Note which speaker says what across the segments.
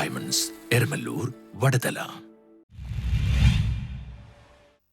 Speaker 1: Diamonds, Eramallur, Vadathala.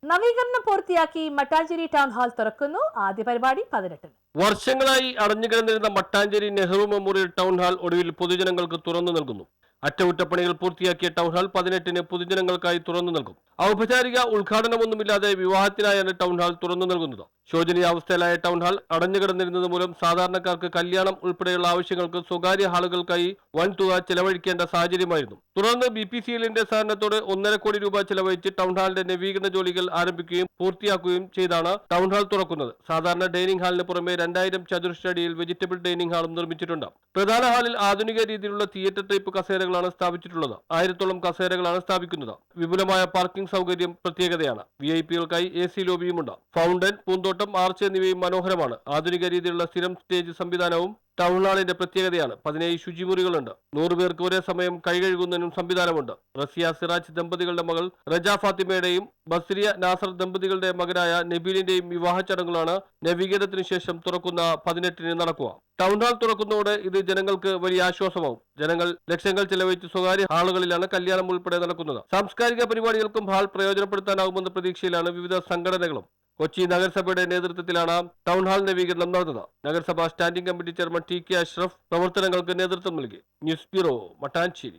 Speaker 2: നവീകരണം പൂർത്തിയാക്കി Mattancherry town hall തുറക്കുന്നു. ആദ്യ പരിപാടി 18-ന്.
Speaker 3: വർഷങ്ങളായി അടഞ്ഞുകിടന്നിരുന്ന Mattancherry Nehru memorial town hall ഒടുവിൽ പൊതുജനങ്ങൾക്ക് തുറന്നു നൽകുന്നു. അറ്റകുറ്റപ്പണികൾ പൂർത്തിയാക്കിയ ടൗൺ ഹാൾ 18-ന് പൊതുജനങ്ങൾക്കായി തുറന്നു നൽകും. ഔപചാരിക ഉദ്ഘാടനമൊന്നുമില്ലാതെ വിവാഹത്തിനായാണ് ടൗൺ ഹാൾ തുറന്നു നൽകുന്നത്. ശോചനീയാവസ്ഥയിലായ ടൗൺ ഹാൾ അടഞ്ഞുകിടന്നിരുന്നത് മൂലം സാധാരണക്കാർക്ക് കല്യാണം ഉൾപ്പെടെയുള്ള ആവശ്യങ്ങൾക്ക് സ്വകാര്യ ഹാളുകൾക്കായി വൻതുക ചെലവഴിക്കേണ്ട സാഹചര്യമായിരുന്നു. തുടർന്ന് BPCLന്റെ സഹകരണത്തോടെ 1.5 കോടി രൂപ ചെലവഴിച്ച് ടൗൺ ഹാളിന്റെ നവീകരണ ജോലികൾ ആരംഭിക്കുകയും പൂർത്തിയാക്കുകയും ചെയ്താണ് ടൗൺ ഹാൾ തുറക്കുന്നത്. സാധാരണ ഡൈനിങ് ഹാളിന് പുറമെ 2000 ചതുരശ്ര അടിയിൽ വെജിറ്റബിൾ ഡൈനിങ് ഹാളും നിർമ്മിച്ചിട്ടുണ്ട്. പ്രധാന ഹാളിൽ ആധുനിക രീതിയിലുള്ള തിയേറ്റർ ടൈപ്പ് കസേരകളാണ് സ്ഥാപിച്ചിട്ടുള്ളത്. 1000-ഓളം കസേരകളാണ് സ്ഥാപിക്കുന്നത്. വിപുലമായ പാർക്കിംഗ് സൗകര്യം പ്രത്യേകതയാണ്. VIP-കൾക്കായി AC ലോബിയുമുണ്ട്. ഫൗണ്ടൻ, പൂന്തോട്ടം, ആർച്ച് എന്നിവയും മനോഹരമാണ്. ആധുനിക രീതിയിലുള്ള സ്ഥിരം സ്റ്റേജ് സംവിധാനവും ടൗൺ ഹാളിന്റെ പ്രത്യേകതയാണ്. 17 ശുചിമുറികളുണ്ട്. 100 പേർക്ക് ഒരേ സമയം കൈകഴുകുന്നതിനും സംവിധാനമുണ്ട്. റസിയ സിറാജ് ദമ്പതികളുടെ മകൾ റജ ഫാത്തിമയുടെയും ബസ്രിയ നാസർ ദമ്പതികളുടെ മകനായ നബീലിന്റെയും വിവാഹ ചടങ്ങുകളാണ് നവീകരണത്തിന് ശേഷം തുറക്കുന്ന 18-ന് നടക്കുക. ടൗൺ ഹാൾ തുറക്കുന്നതോടെ ഇത് ജനങ്ങൾക്ക് വലിയ ആശ്വാസമാവും. ജനങ്ങൾ ലക്ഷങ്ങൾ ചെലവഴിച്ച് സ്വകാര്യ ഹാളുകളിലാണ് കല്യാണം ഉൾപ്പെടെ നടക്കുന്നത്. സാംസ്കാരിക പരിപാടികൾക്കും ഹാൾ പ്രയോജനപ്പെടുത്താനാകുമെന്ന പ്രതീക്ഷയിലാണ് വിവിധ സംഘടനകളും. കൊച്ചി നഗരസഭയുടെ നേതൃത്വത്തിലാണ് ടൗൺ ഹാൾ നവീകരണം നടന്നത്. നഗരസഭ standing committee chairman TK Ashraf പ്രവർത്തനങ്ങൾക്ക് നേതൃത്വം നൽകി. News bureau, Mattancherry.